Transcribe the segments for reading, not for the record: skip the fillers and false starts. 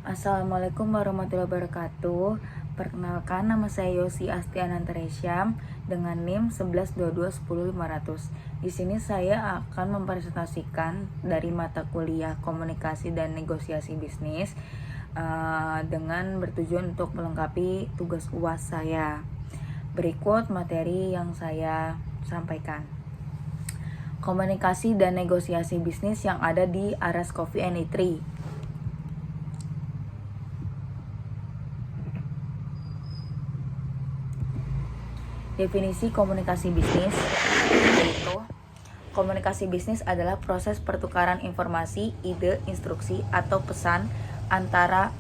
Assalamualaikum warahmatullahi wabarakatuh. Perkenalkan, nama saya Yosi Astiana Teresyam dengan NIM 112210.500. Di sini saya akan mempresentasikan dari mata kuliah Komunikasi dan Negosiasi Bisnis dengan bertujuan untuk melengkapi tugas UAS saya. Berikut materi yang saya sampaikan. Komunikasi dan negosiasi bisnis yang ada di Aras Coffee and Eatery. Definisi komunikasi bisnis yaitu komunikasi bisnis adalah proses pertukaran informasi, ide, instruksi, atau pesan antara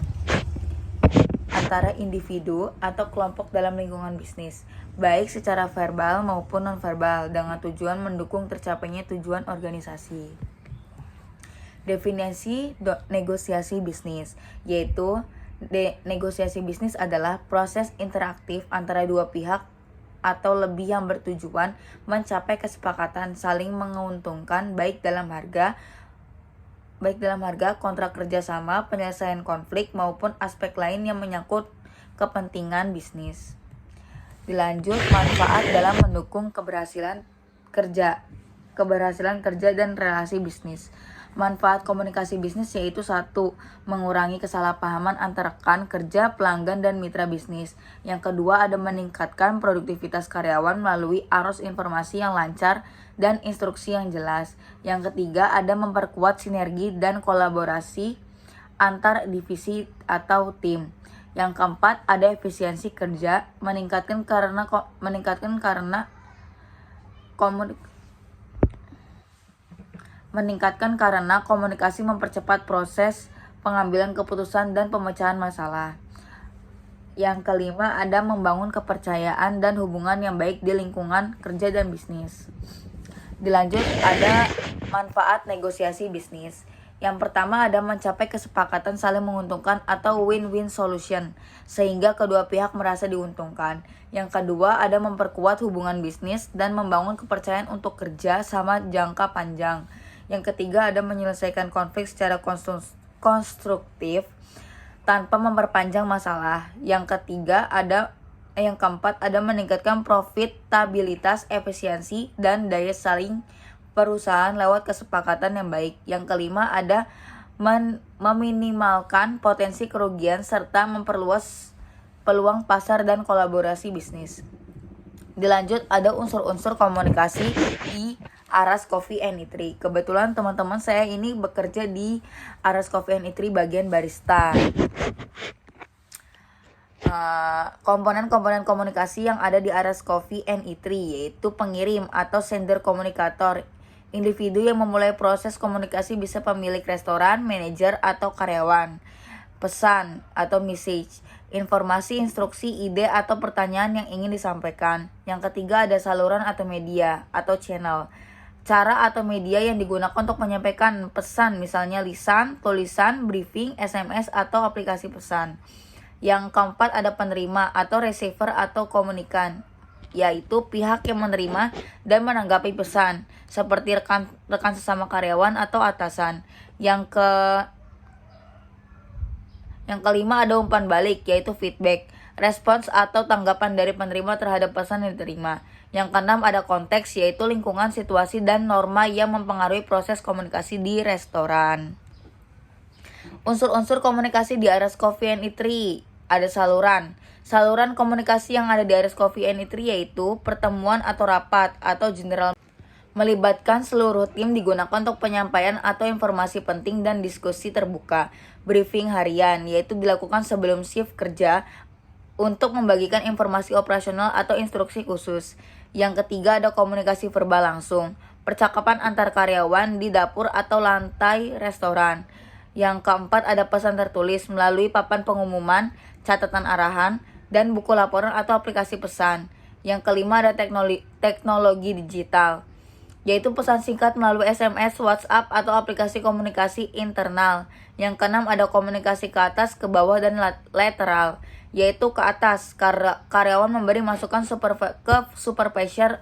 individu atau kelompok dalam lingkungan bisnis, baik secara verbal maupun nonverbal, dengan tujuan mendukung tercapainya tujuan organisasi. Definisi negosiasi bisnis yaitu negosiasi bisnis adalah proses interaktif antara dua pihak atau lebih yang bertujuan mencapai kesepakatan saling menguntungkan baik dalam harga, kontrak kerjasama, penyelesaian konflik, maupun aspek lain yang menyangkut kepentingan bisnis. Dilanjut, manfaat dalam mendukung keberhasilan kerja dan relasi bisnis. Manfaat komunikasi bisnis yaitu 1. Mengurangi kesalahpahaman antara rekan kerja, pelanggan, dan mitra bisnis. Yang kedua, ada meningkatkan produktivitas karyawan melalui arus informasi yang lancar dan instruksi yang jelas. Yang ketiga, ada memperkuat sinergi dan kolaborasi antar divisi atau tim. Yang keempat, ada efisiensi kerja, meningkatkan karena komunikasi mempercepat proses pengambilan keputusan dan pemecahan masalah. Yang kelima, ada membangun kepercayaan dan hubungan yang baik di lingkungan kerja dan bisnis. Dilanjut, ada manfaat negosiasi bisnis. Yang pertama, ada mencapai kesepakatan saling menguntungkan atau win-win solution, sehingga kedua pihak merasa diuntungkan. Yang kedua, ada memperkuat hubungan bisnis dan membangun kepercayaan untuk kerja sama jangka panjang. Yang ketiga, ada menyelesaikan konflik secara konstruktif tanpa memperpanjang masalah. Yang keempat, ada meningkatkan profitabilitas, efisiensi, dan daya saing perusahaan lewat kesepakatan yang baik. Yang kelima, ada meminimalkan potensi kerugian serta memperluas peluang pasar dan kolaborasi bisnis. Dilanjut, ada unsur-unsur komunikasi di Aras Coffee and Eatery. Kebetulan teman-teman saya ini bekerja di Aras Coffee and Eatery bagian barista. Komponen-komponen komunikasi yang ada di Aras Coffee and Eatery yaitu pengirim atau sender komunikator. Individu yang memulai proses komunikasi bisa pemilik restoran, manajer, atau karyawan. Pesan atau message, informasi, instruksi, ide, atau pertanyaan yang ingin disampaikan. Yang ketiga, ada saluran atau media atau channel. Cara atau media yang digunakan untuk menyampaikan pesan, misalnya lisan, tulisan, briefing, SMS, atau aplikasi pesan. Yang keempat, ada penerima atau receiver atau komunikan, yaitu pihak yang menerima dan menanggapi pesan, seperti rekan sesama karyawan atau atasan. Yang kelima, ada umpan balik, yaitu feedback, respons atau tanggapan dari penerima terhadap pesan yang diterima. Yang keenam, ada konteks, yaitu lingkungan, situasi, dan norma yang mempengaruhi proses komunikasi di restoran. Unsur-unsur komunikasi di Aras Coffee and Eatery. Ada saluran. Saluran komunikasi yang ada di Aras Coffee and Eatery yaitu pertemuan atau rapat atau general, melibatkan seluruh tim, digunakan untuk penyampaian atau informasi penting dan diskusi terbuka. Briefing harian, yaitu dilakukan sebelum shift kerja untuk membagikan informasi operasional atau instruksi khusus. Yang ketiga, ada komunikasi verbal langsung, percakapan antar karyawan di dapur atau lantai restoran. Yang keempat, ada pesan tertulis melalui papan pengumuman, catatan arahan, dan buku laporan atau aplikasi pesan. Yang kelima, ada teknologi digital, yaitu pesan singkat melalui SMS, WhatsApp, atau aplikasi komunikasi internal. Yang keenam, ada komunikasi ke atas, ke bawah, dan lateral, yaitu ke atas, karyawan memberi masukan ke supervisor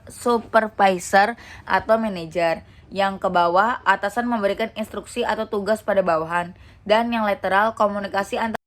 atau manajer. Yang ke bawah, atasan memberikan instruksi atau tugas pada bawahan. Dan yang lateral, komunikasi antara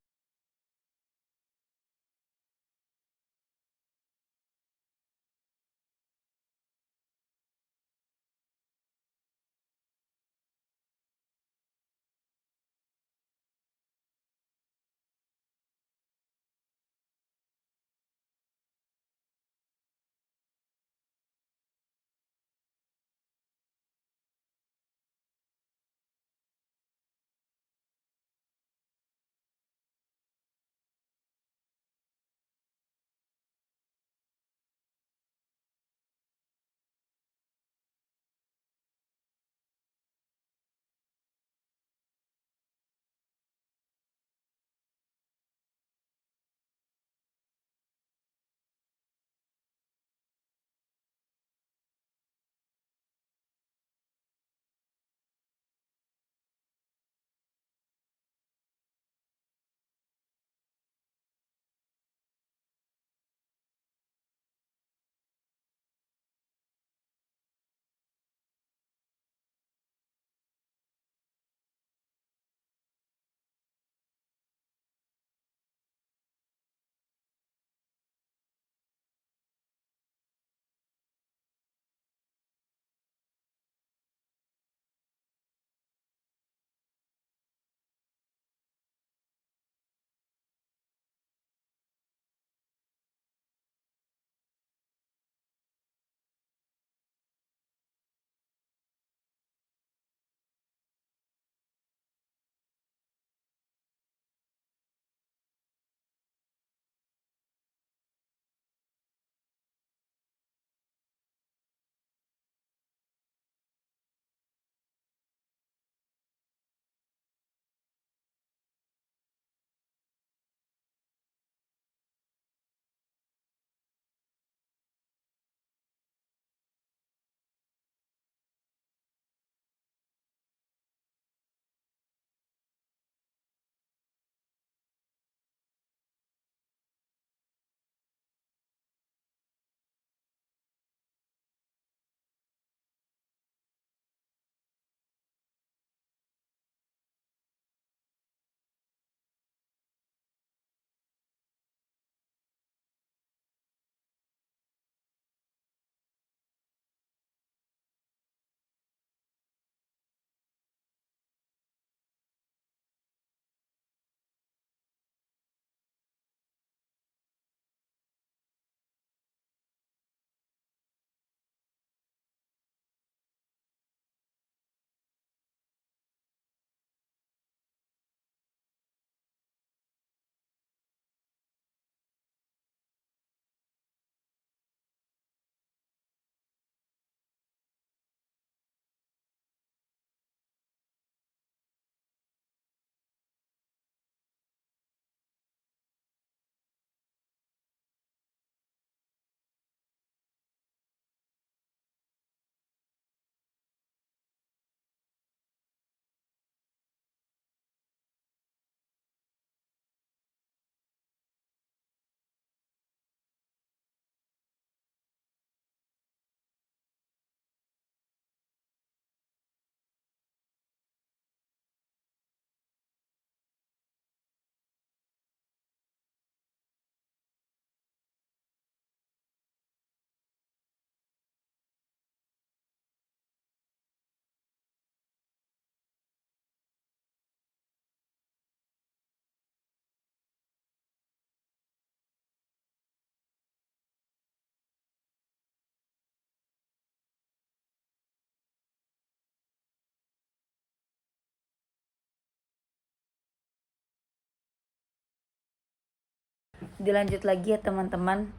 dilanjut lagi ya teman-teman.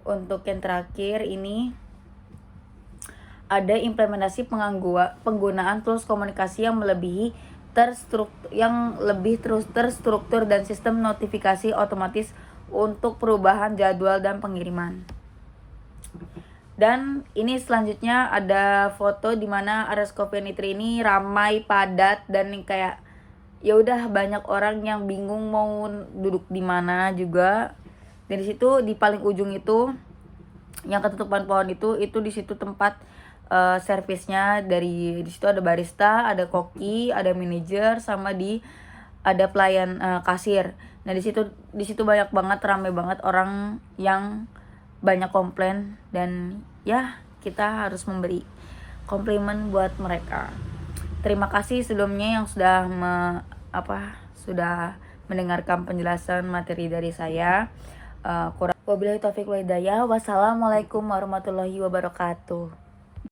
Untuk yang terakhir ini ada implementasi penggunaan tools komunikasi yang lebih terstruktur dan sistem notifikasi otomatis untuk perubahan jadwal dan pengiriman. Dan ini selanjutnya ada foto di mana Ars Coffee and Eatery ini ramai, padat, dan kayak ya udah banyak orang yang bingung mau duduk di mana juga. Dan di situ di paling ujung itu yang ketutupan pohon itu di situ tempat servisnya. Dari di situ ada barista, ada koki, ada manajer, sama ada pelayan kasir. Nah, di situ banyak banget, rame banget orang yang banyak komplain, dan ya kita harus memberi komplimen buat mereka. Terima kasih sebelumnya yang sudah mendengarkan penjelasan materi dari saya. Wabillahi taufiq wal hidayah. Wassalamualaikum warahmatullahi wabarakatuh.